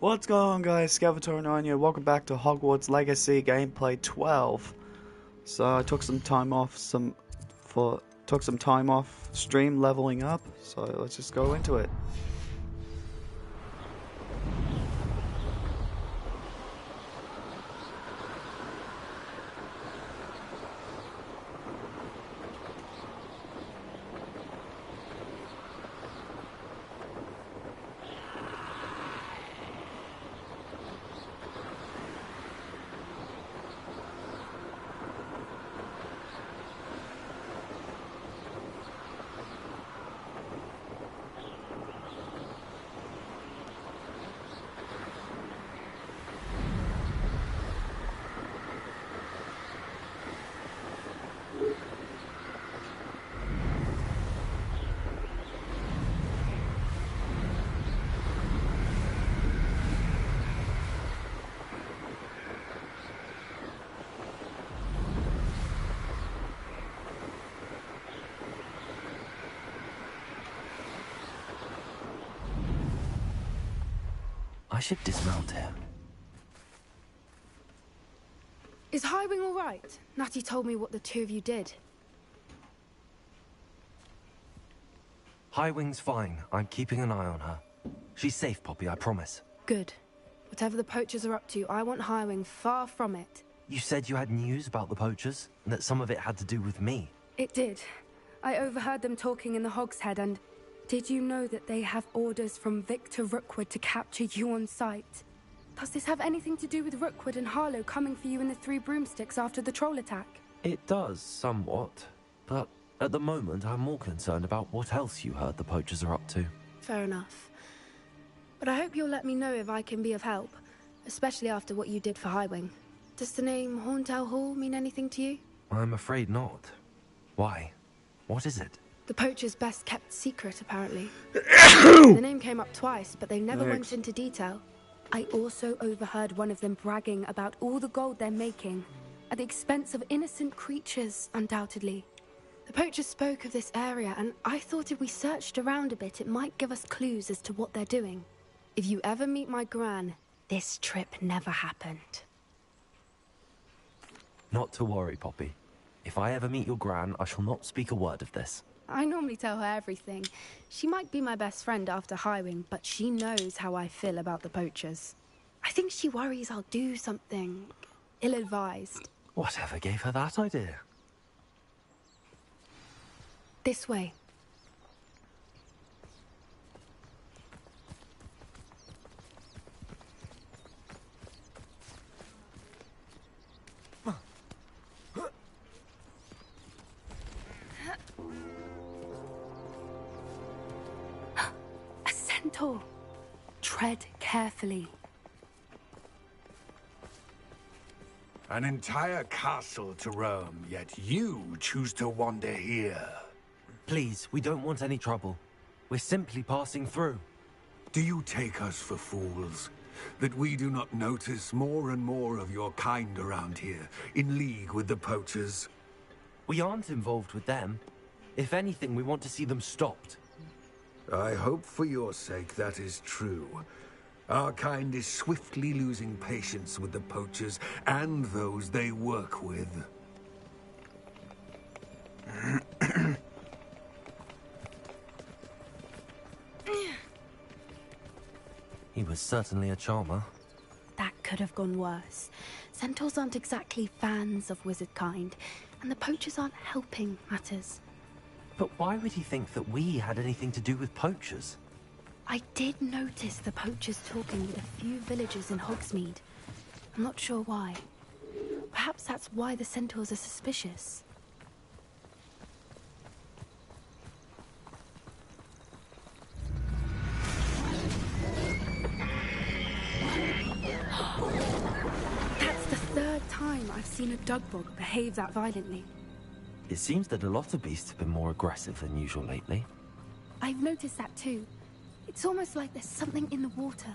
What's going on, guys? Scavator9 here. Welcome back to Hogwarts Legacy Gameplay 12. So I took some time off stream leveling up, so let's just go into it. I should dismount here. Is Highwing all right? Natty told me what the two of you did. Highwing's fine. I'm keeping an eye on her. She's safe, Poppy, I promise. Good. Whatever the poachers are up to, I want Highwing far from it. You said you had news about the poachers, and that some of it had to do with me. It did. I overheard them talking in the Hogshead, and did you know that they have orders from Victor Rookwood to capture you on sight? Does this have anything to do with Rookwood and Harlow coming for you in the Three Broomsticks after the troll attack? It does, somewhat. But at the moment, I'm more concerned about what else you heard the poachers are up to. Fair enough. But I hope you'll let me know if I can be of help, especially after what you did for Highwing. Does the name Horntail Hall mean anything to you? I'm afraid not. Why? What is it? The poacher's best kept secret, apparently. The name came up twice, but they never went into detail. I also overheard one of them bragging about all the gold they're making, at the expense of innocent creatures, undoubtedly. The poacher spoke of this area, and I thought if we searched around a bit, it might give us clues as to what they're doing. If you ever meet my gran, this trip never happened. Not to worry, Poppy. If I ever meet your gran, I shall not speak a word of this. I normally tell her everything. She might be my best friend after Highwing, but she knows how I feel about the poachers. I think she worries I'll do something ill-advised. Whatever gave her that idea? This way. Tread carefully. An entire castle to roam, yet you choose to wander here. Please, we don't want any trouble. We're simply passing through. Do you take us for fools? That we do not notice more and more of your kind around here, in league with the poachers? We aren't involved with them. If anything, we want to see them stopped. I hope for your sake that is true. Our kind is swiftly losing patience with the poachers and those they work with. He was certainly a charmer. That could have gone worse. Centaurs aren't exactly fans of wizard kind, and the poachers aren't helping matters. But why would he think that we had anything to do with poachers? I did notice the poachers talking with a few villagers in Hogsmeade. I'm not sure why. Perhaps that's why the centaurs are suspicious. That's the third time I've seen a Dugbog behave that violently. It seems that a lot of beasts have been more aggressive than usual lately. I've noticed that too. It's almost like there's something in the water.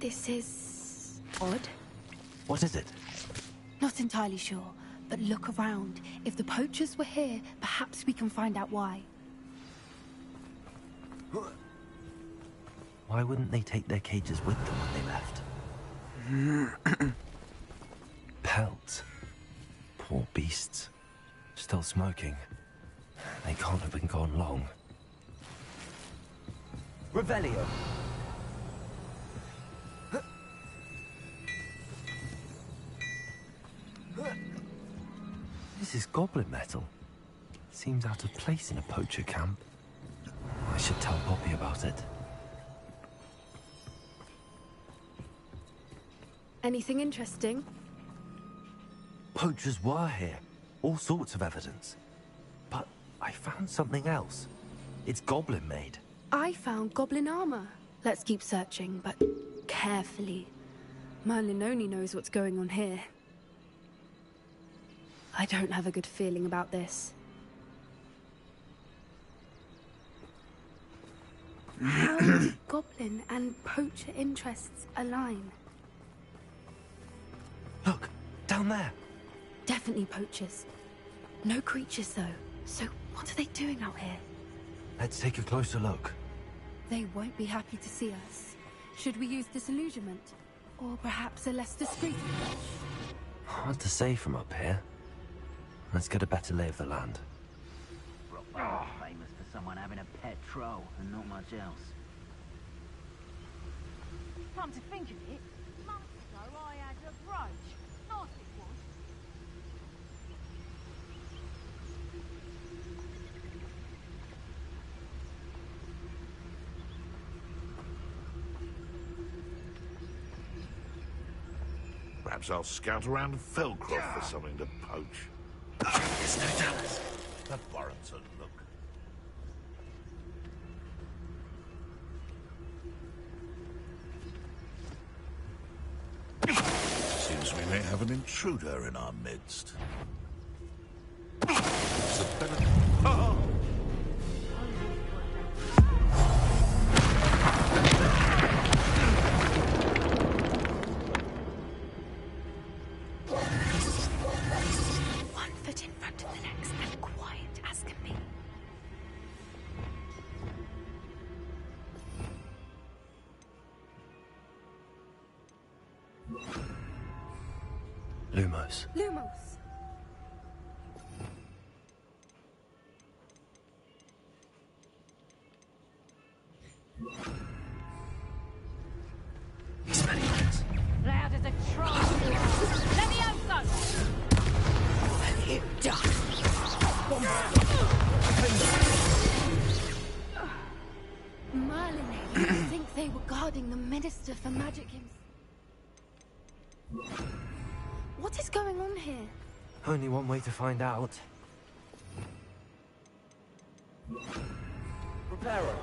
This is odd. What is it? Not entirely sure, but look around. If the poachers were here, perhaps we can find out why. Why wouldn't they take their cages with them when they left? Pelts. Poor beasts. Still smoking. They can't have been gone long. Revelio! This is goblin metal. Seems out of place in a poacher camp. I should tell Poppy about it. Anything interesting? Poachers were here. All sorts of evidence. But I found something else. It's goblin made. I found goblin armor. Let's keep searching, but carefully. Merlin only knows what's going on here. I don't have a good feeling about this. How do goblin and poacher interests align? Look, down there. Definitely poachers. No creatures, though. So what are they doing out here? Let's take a closer look. They won't be happy to see us. Should we use disillusionment? Or perhaps a less discreet approach? Hard to say from up here. Let's get a better lay of the land. Brockboro's famous for someone having a pet troll and not much else. Come to think of it, months ago I had a brooch. Nice it was. Perhaps I'll scout around Felcroft for something to poach. It's no Dallas. That warrants a look. Seems we may have an intruder in our midst. It's a better... Oh! One foot in front of the next and quiet as can be. Lumos. Lumos! Experiments. Loud as a troll you are. Levioso! You done? Merlin, you think they were guarding the Minister for Magic himself? What is going on here? Only one way to find out. Preparo.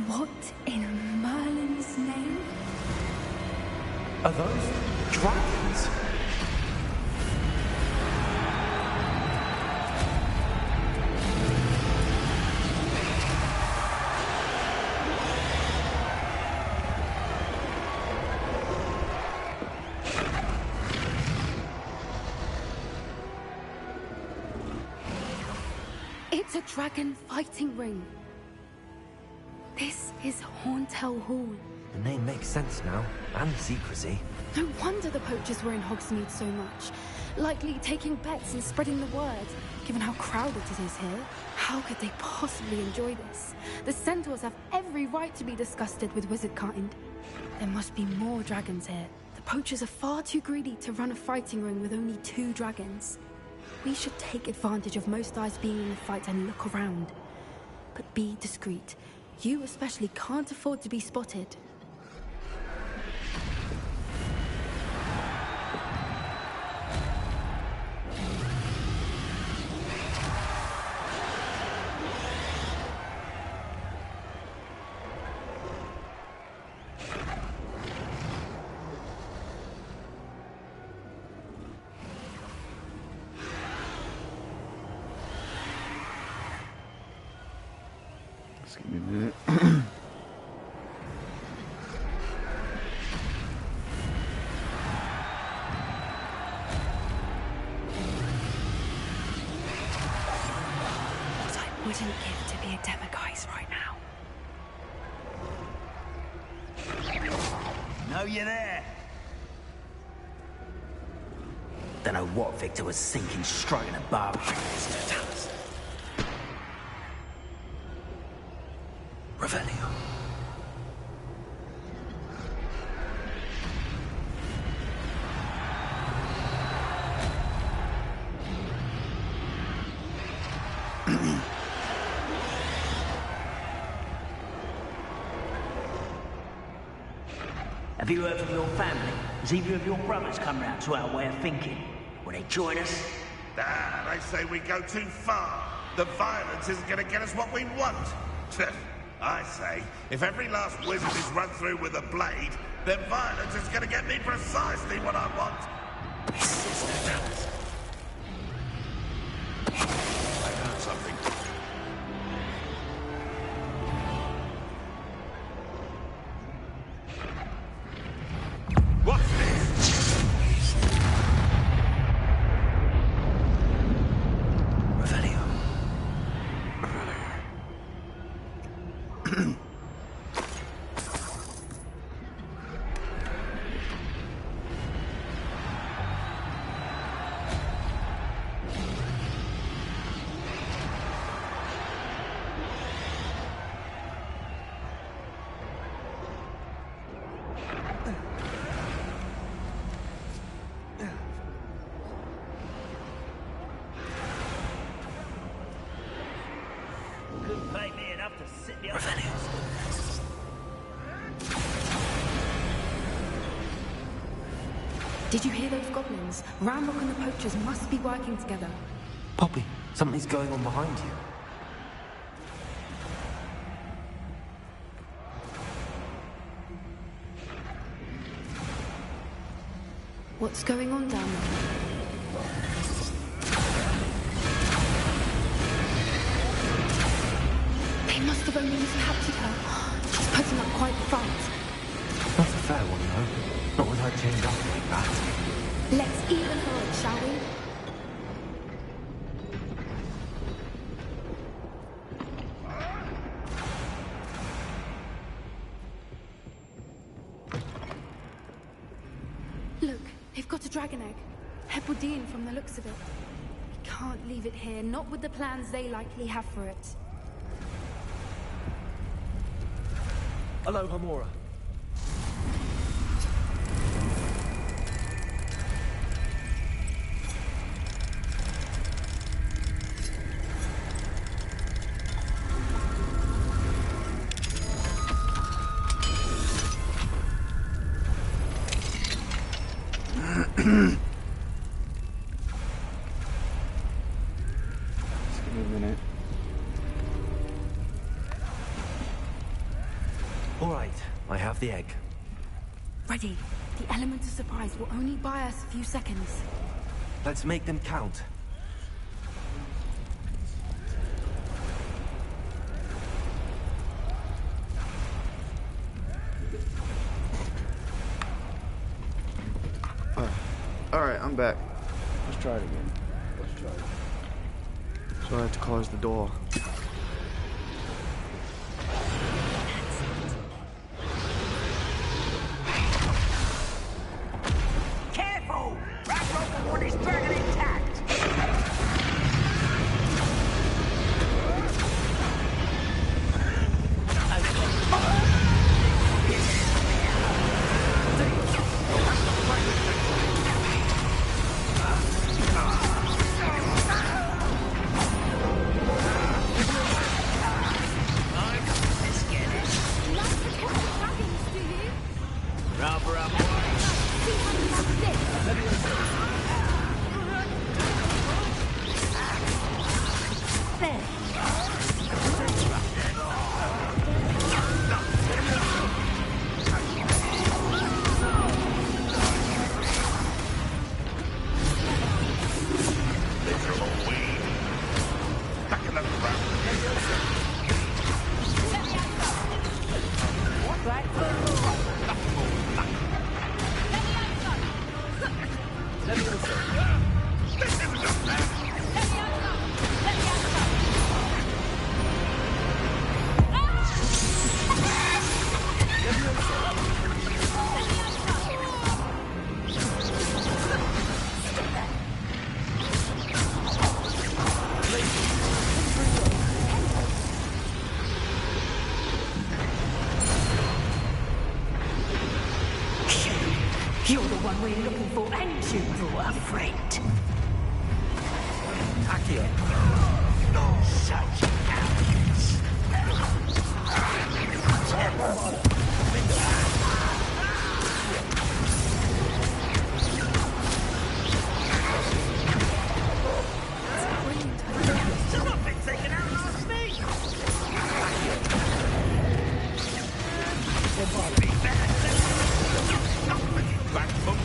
What in Merlin's name? Are those dragons? It's a dragon fighting ring. This is Hauntel Hall. The name makes sense now, and the secrecy. No wonder the poachers were in Hogsmeade so much. Likely taking bets and spreading the word. Given how crowded it is here, how could they possibly enjoy this? The centaurs have every right to be disgusted with wizard kind. There must be more dragons here. The poachers are far too greedy to run a fighting ring with only 2 dragons. We should take advantage of most eyes being in the fight and look around. But be discreet. You especially can't afford to be spotted. Just give me a minute. What I wouldn't give to be a Demiguise right now. Know you there? Don't know what Victor was thinking, stroking a barb. Revelio. Have you heard from your family? Has either of your brothers come round to our way of thinking? Will they join us? Ah, they say we go too far. The violence isn't going to get us what we want. I say, if every last wizard is run through with a blade, then violence is going to get me precisely what I want. I heard something. What's this? Revelio. Couldn't pay me enough to sit the Did you hear those goblins? Ramrock and the poachers must be working together. Poppy, something's going on behind you. What's going on down there? They must have only just captured her. She's putting up quite the fight. Not a fair one, though. Not with her chained up like that. Let's even her up, shall we? Look, they've got a dragon egg. Hebridean from the looks of it. We can't leave it here, not with the plans they likely have for it. Hello, Hamora. Just give me a minute. All right, I have the egg. Ready. The element of surprise will only buy us a few seconds. Let's make them count. Alright, I'm back. Let's try it again. Let's try it. So I have to close the door. Careful! Ramrock will want his dragon intact! Rubber up, Back in the ground. Black foot. You're the one we're looking for, and you brought a friend. Akio. Such arrogance. Stop it, taking out our snake! Back from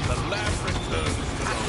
the lab returns to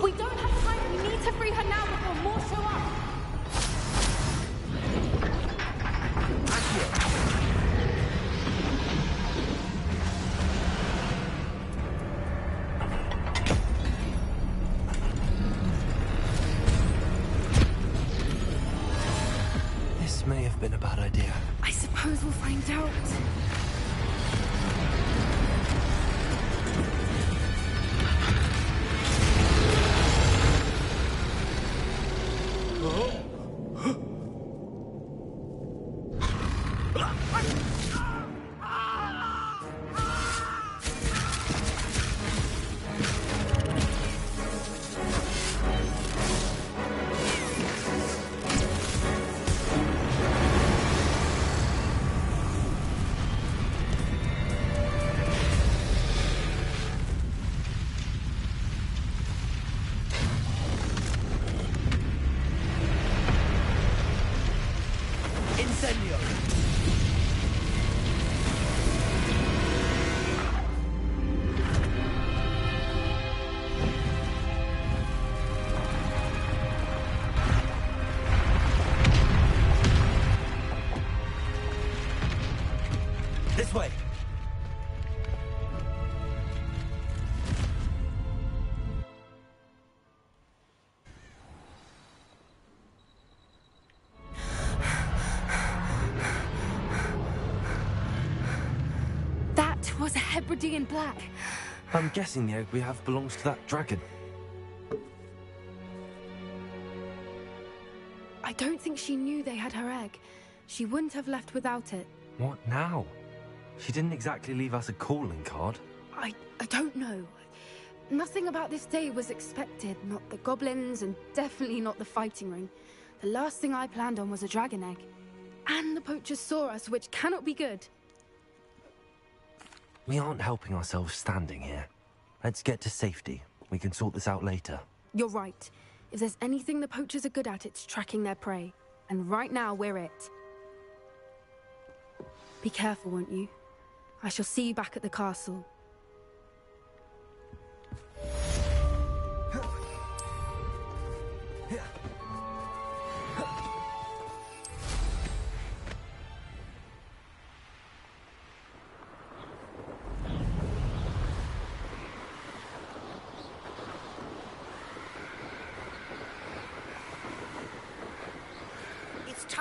We don't have time. We need to free her now before more show up. This may have been a bad idea. I suppose we'll find out. This way. That was a Hebridean black. I'm guessing the egg we have belongs to that dragon. I don't think she knew they had her egg. She wouldn't have left without it. What now? She didn't exactly leave us a calling card. I don't know. Nothing about this day was expected. Not the goblins, and definitely not the fighting ring. The last thing I planned on was a dragon egg. And the poachers saw us, which cannot be good. We aren't helping ourselves standing here. Let's get to safety. We can sort this out later. You're right. If there's anything the poachers are good at, it's tracking their prey. And right now, we're it. Be careful, won't you? I shall see you back at the castle.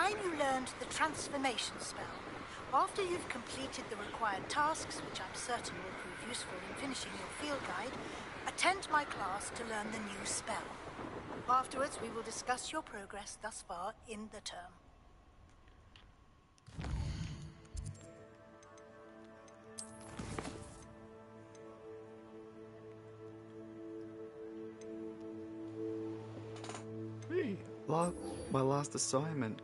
time you learned the transformation spell. After you've completed the required tasks, which I'm certain will prove useful in finishing your field guide, attend my class to learn the new spell. Afterwards, we will discuss your progress thus far in the term. Hey, my last assignment.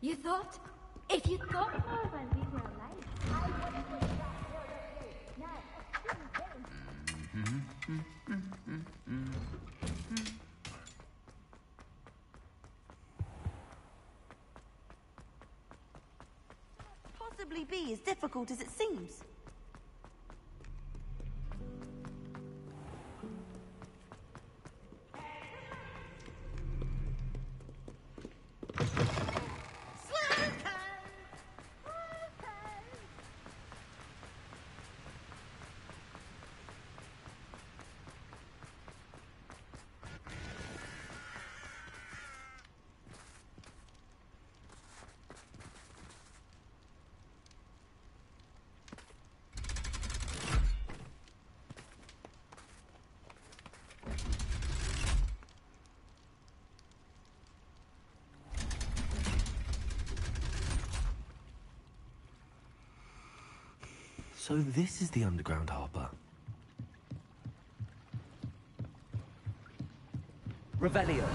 You thought? If you thought more about being alive, I wouldn't have done Possibly be as difficult as it seems. So this is the underground harbour. Revelio.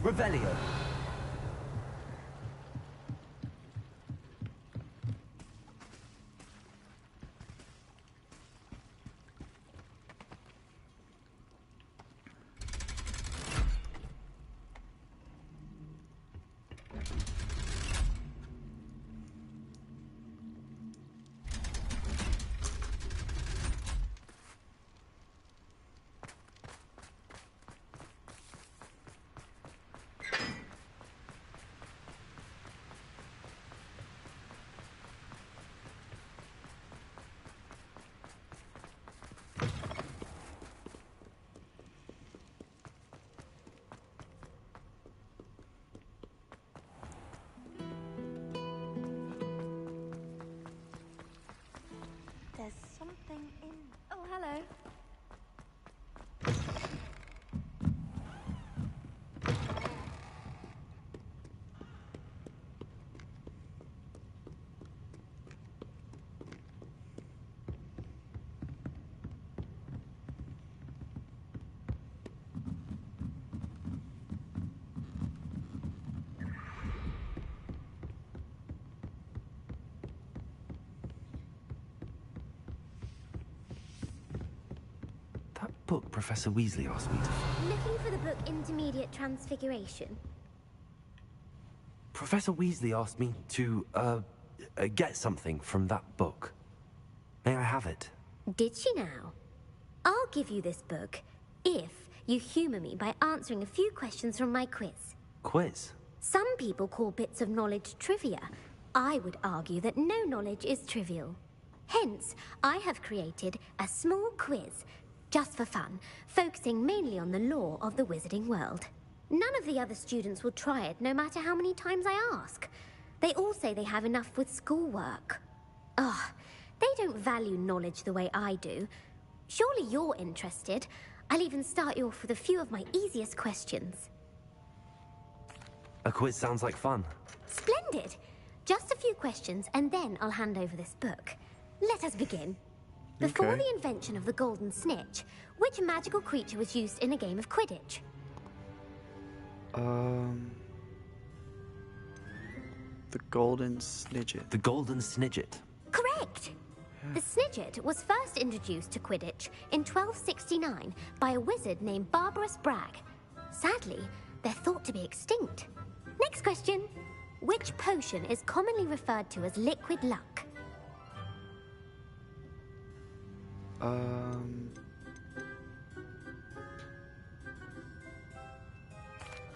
Revelio. Professor Weasley asked me to... Looking for the book Intermediate Transfiguration? Professor Weasley asked me to, get something from that book. May I have it? Did she now? I'll give you this book if you humour me by answering a few questions from my quiz. Quiz? Some people call bits of knowledge trivia. I would argue that no knowledge is trivial. Hence, I have created a small quiz, just for fun, focusing mainly on the lore of the wizarding world. None of the other students will try it, no matter how many times I ask. They all say they have enough with schoolwork. Ugh, they don't value knowledge the way I do. Surely you're interested. I'll even start you off with a few of my easiest questions. A quiz sounds like fun. Splendid! Just a few questions, and then I'll hand over this book. Let us begin. Before the invention of the golden snitch, which magical creature was used in a game of Quidditch? The golden snidget. The golden snidget. Correct! The snidget was first introduced to Quidditch in 1269 by a wizard named Barbarous Bragg. Sadly, they're thought to be extinct. Next question. Which potion is commonly referred to as liquid luck?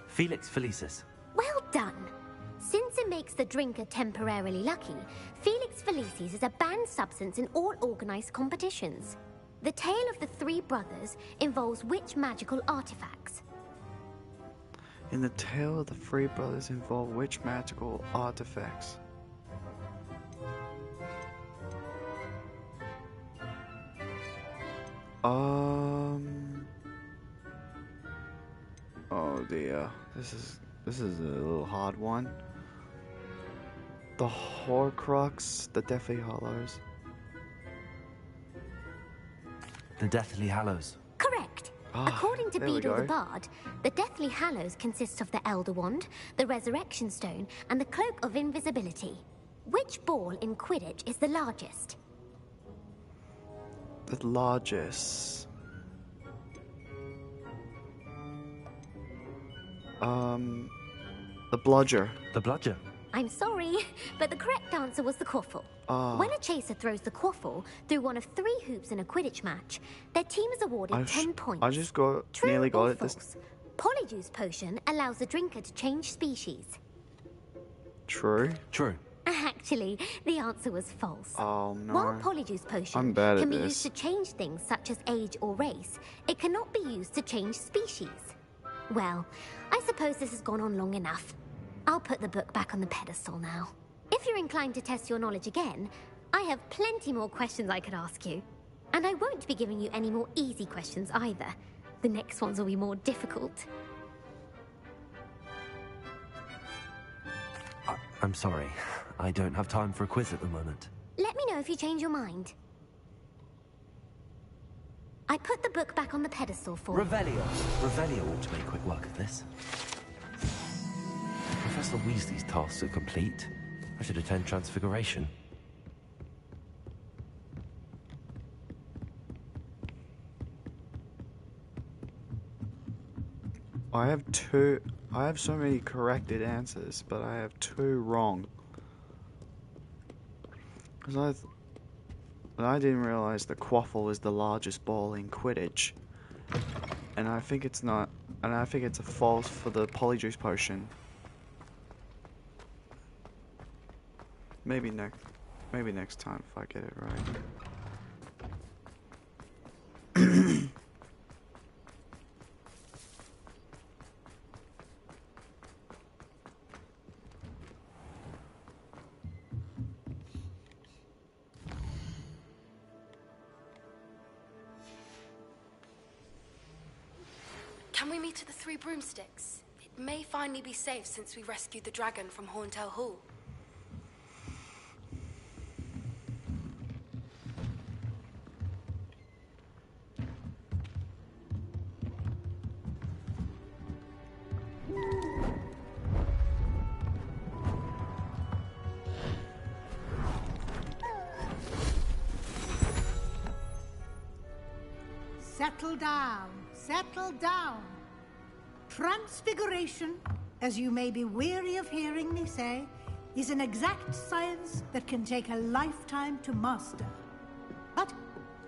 Felix Felicis. Well done. Since it makes the drinker temporarily lucky, Felix Felicis is a banned substance in all organized competitions. The tale of the three brothers involves which magical artifacts? In the tale of the three brothers involve which magical artifacts? Oh dear. This is a little hard one. The Horcrux, the Deathly Hallows. The Deathly Hallows. Correct. According to there we Beedle the go. Bard, the Deathly Hallows consists of the Elder Wand, the Resurrection Stone, and the Cloak of Invisibility. Which ball in Quidditch is the largest? The largest. The bludger. The bludger. I'm sorry, but the correct answer was the quaffle. When a chaser throws the quaffle through one of 3 hoops in a Quidditch match, their team is awarded 10 points. I just nearly got it. False? Polyjuice potion allows the drinker to change species. True. True. Actually, the answer was false. Oh no. While Polyjuice potion I'm bad at can be this. used to change things such as age or race, it cannot be used to change species. Well, I suppose this has gone on long enough. I'll put the book back on the pedestal now. If you're inclined to test your knowledge again, I have plenty more questions I could ask you. And I won't be giving you any more easy questions either. The next ones will be more difficult. I'm sorry. I don't have time for a quiz at the moment. Let me know if you change your mind. I put the book back on the pedestal for... Revelio. Revelio ought to make quick work of this. Professor Weasley's tasks are complete. I should attend Transfiguration. I have so many corrected answers, but I have 2 wrong. Because I didn't realize the quaffle is the largest ball in Quidditch. And I think it's not, and I think it's a false for the Polyjuice potion. Maybe next time if I get it right. Can we meet at the Three Broomsticks? It may finally be safe since we rescued the dragon from Horntail Hall. settle down. Settle down. Transfiguration, as you may be weary of hearing me say, is an exact science that can take a lifetime to master. But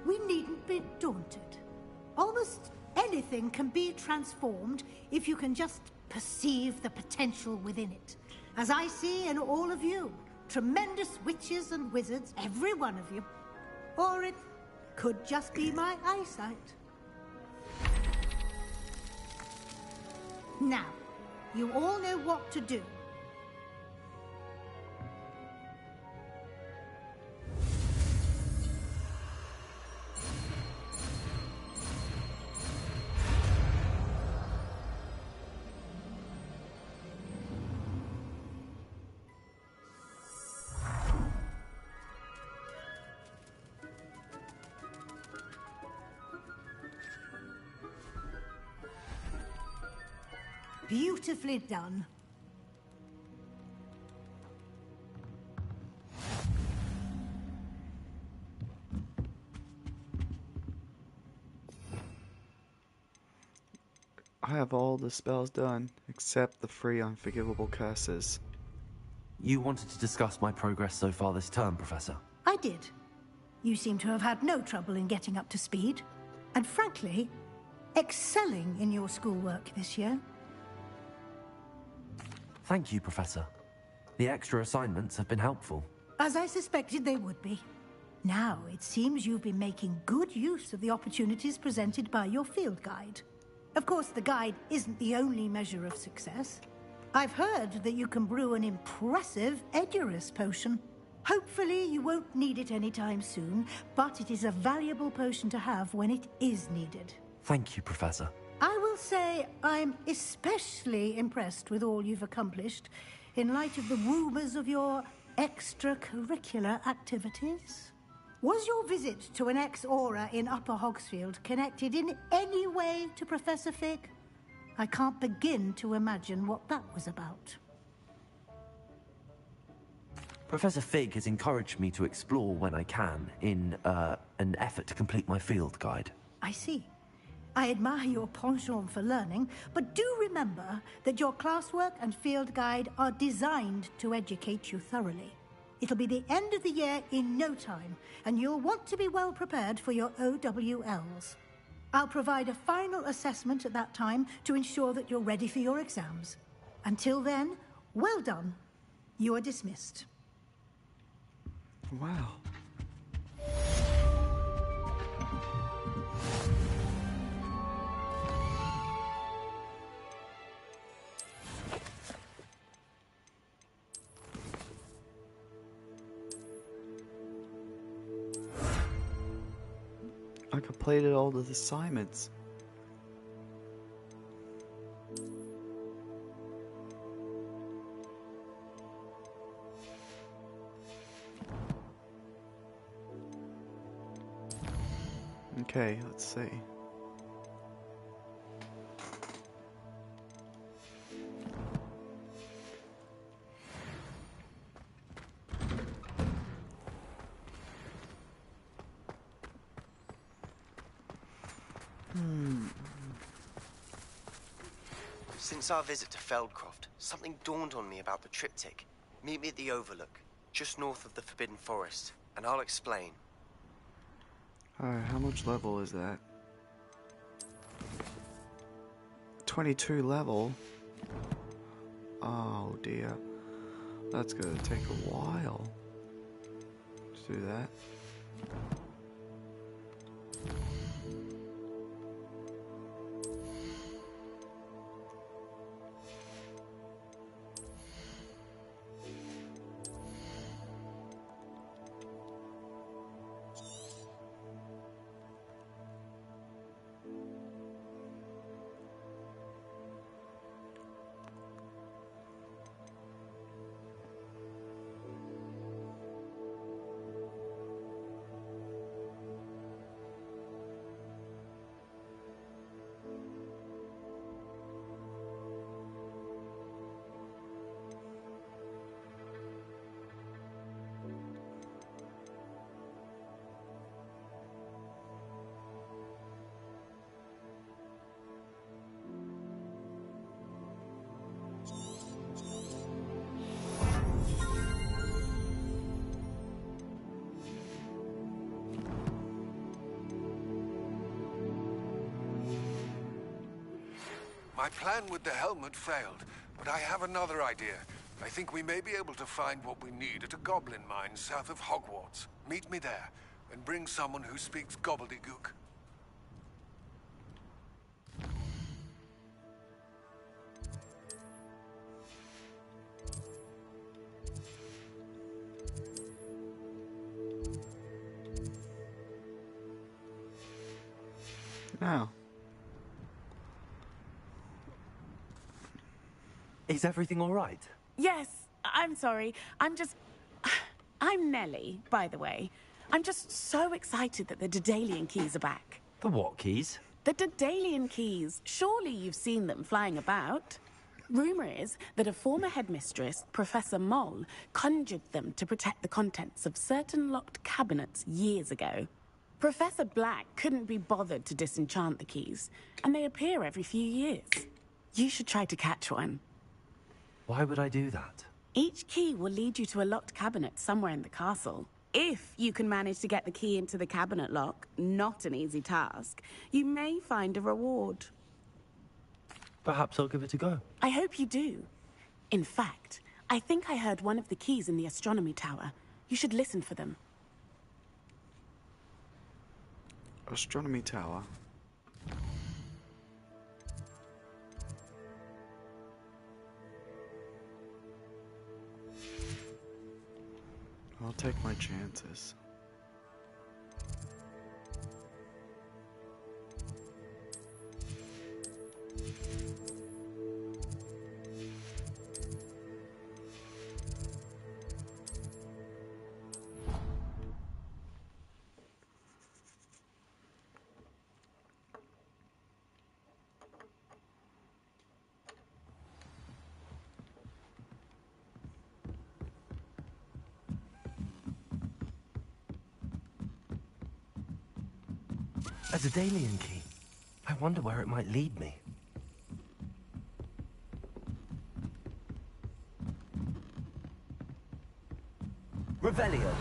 we needn't be daunted. Almost anything can be transformed if you can just perceive the potential within it. As I see in all of you, tremendous witches and wizards, every one of you. Or it could just be my eyesight. Now, you all know what to do. Beautifully done. I have all the spells done, except the 3 unforgivable curses. You wanted to discuss my progress so far this term, Professor? I did. You seem to have had no trouble in getting up to speed. And frankly, excelling in your schoolwork this year. Thank you, Professor. The extra assignments have been helpful. As I suspected they would be. Now, it seems you've been making good use of the opportunities presented by your field guide. Of course, the guide isn't the only measure of success. I've heard that you can brew an impressive Edurus potion. Hopefully, you won't need it anytime soon, but it is a valuable potion to have when it is needed. Thank you, Professor. I will say I'm especially impressed with all you've accomplished in light of the rumors of your extracurricular activities. Was your visit to an ex-aura in Upper Hogsfield connected in any way to Professor Fig? I can't begin to imagine what that was about. Professor Fig has encouraged me to explore when I can in an effort to complete my field guide. I see. I admire your penchant for learning, but do remember that your classwork and field guide are designed to educate you thoroughly. It'll be the end of the year in no time, and you'll want to be well prepared for your OWLs. I'll provide a final assessment at that time to ensure that you're ready for your exams. Until then, well done. You are dismissed. Wow. I completed all the assignments. Okay, let's see. Since our visit to Feldcroft, something dawned on me about the triptych. Meet me at the Overlook, just north of the Forbidden Forest, and I'll explain. Alright, how much level is that? 22 level? Oh dear. That's gonna take a while. Let's do that. My plan with the helmet failed, but I have another idea. I think we may be able to find what we need at a goblin mine south of Hogwarts. Meet me there, and bring someone who speaks gobbledygook. Now. Is everything all right? Yes, I'm sorry. I'm Nellie, by the way. I'm just so excited that the Daedalian keys are back. The what keys? The Daedalian keys. Surely you've seen them flying about. Rumour is that a former headmistress, Professor Moll, conjured them to protect the contents of certain locked cabinets years ago. Professor Black couldn't be bothered to disenchant the keys, and they appear every few years. You should try to catch one. Why would I do that? Each key will lead you to a locked cabinet somewhere in the castle. If you can manage to get the key into the cabinet lock, not an easy task, you may find a reward. Perhaps I'll give it a go. I hope you do. In fact, I think I heard one of the keys in the astronomy tower. You should listen for them. Astronomy tower. I'll take my chances. A Daedalian key. I wonder where it might lead me. Revelio.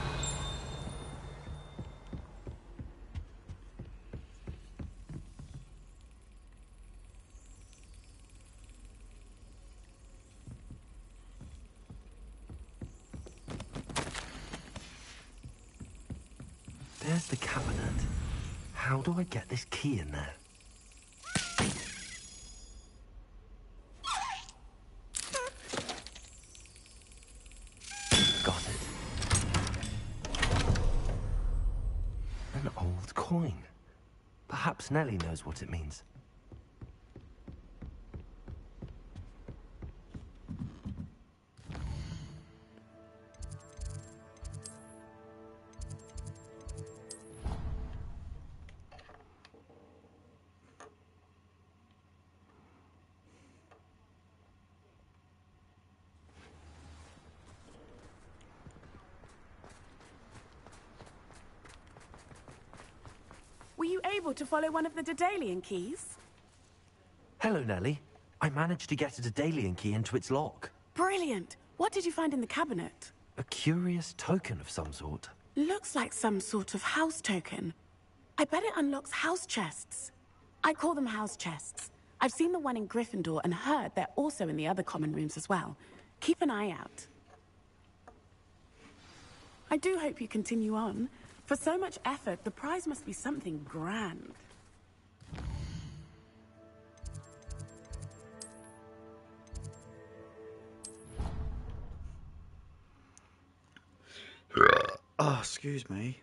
There's the cabinet. How do I get this key in there? Got it. An old coin. Perhaps Nellie knows what it means. Were you able to follow one of the Daedalian keys? Hello, Nellie. I managed to get a Daedalian key into its lock. Brilliant. What did you find in the cabinet? A curious token of some sort. Looks like some sort of house token. I bet it unlocks house chests. I call them house chests. I've seen the one in Gryffindor and heard they're also in the other common rooms as well. Keep an eye out. I do hope you continue on. For so much effort, the prize must be something grand. Oh, excuse me.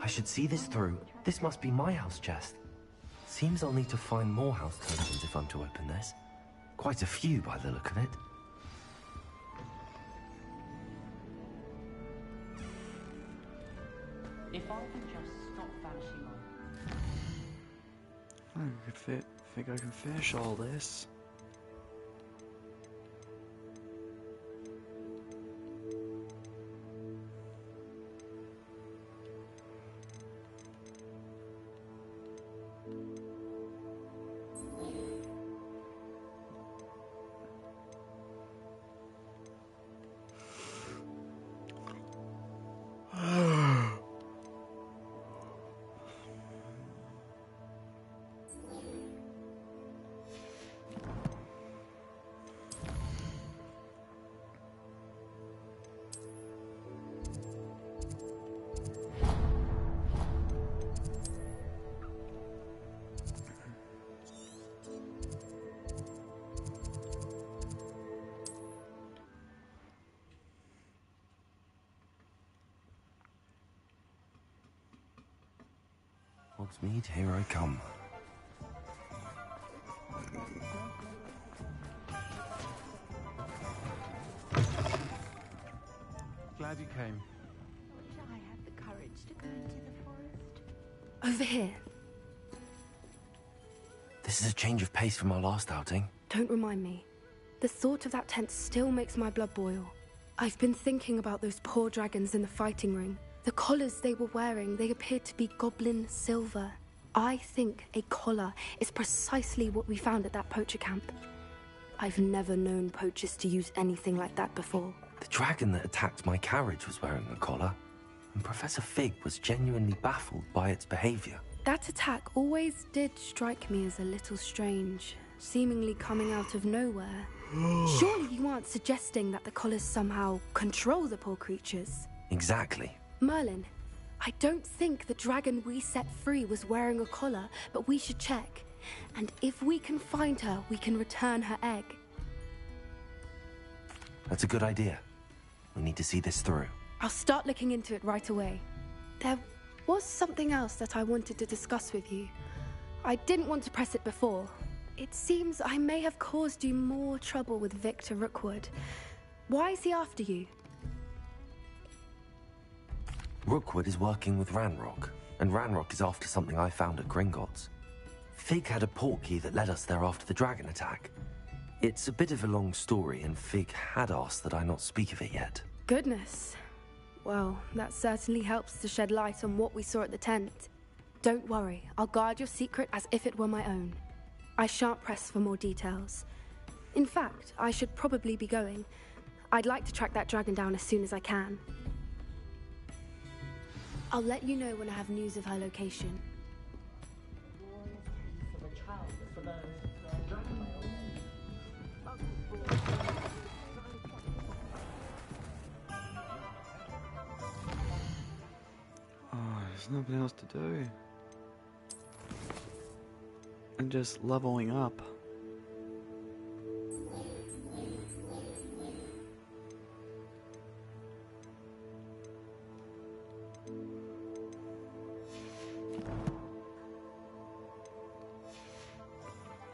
I should see this through. This must be my house chest. Seems I'll need to find more house tokens if I'm to open this. Quite a few by the look of it. If I can just stop vanishing on. I think I can finish all this. Hogsmeade, here I come. Glad you came. Wish I had the courage to go into the forest. Over here. This is a change of pace from our last outing. Don't remind me. The thought of that tent still makes my blood boil. I've been thinking about those poor dragons in the fighting ring. The collars they were wearing, they appeared to be goblin silver. I think a collar is precisely what we found at that poacher camp. I've never known poachers to use anything like that before. The dragon that attacked my carriage was wearing a collar, and Professor Fig was genuinely baffled by its behavior. That attack always did strike me as a little strange, seemingly coming out of nowhere. Surely you aren't suggesting that the collars somehow control the poor creatures? Exactly. Merlin, I don't think the dragon we set free was wearing a collar, but we should check. And if we can find her, we can return her egg. That's a good idea. We need to see this through. I'll start looking into it right away. There was something else that I wanted to discuss with you. I didn't want to press it before. It seems I may have caused you more trouble with Victor Rookwood. Why is he after you? Rookwood is working with Ranrock, and Ranrock is after something I found at Gringotts. Fig had a portkey that led us there after the dragon attack. It's a bit of a long story, and Fig had asked that I not speak of it yet. Goodness. Well, that certainly helps to shed light on what we saw at the tent. Don't worry, I'll guard your secret as if it were my own. I shan't press for more details. In fact, I should probably be going. I'd like to track that dragon down as soon as I can. I'll let you know when I have news of her location. Oh, there's nothing else to do. And just leveling up.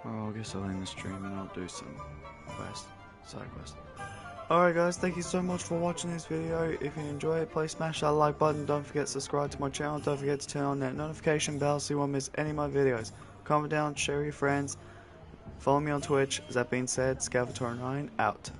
Well, I guess I'll end the stream and I'll do some side quest. Alright guys, thank you so much for watching this video. If you enjoy it, please smash that like button. Don't forget to subscribe to my channel. Don't forget to turn on that notification bell so you won't miss any of my videos. Comment down, share with your friends. Follow me on Twitch. That being said, Scavator9 out.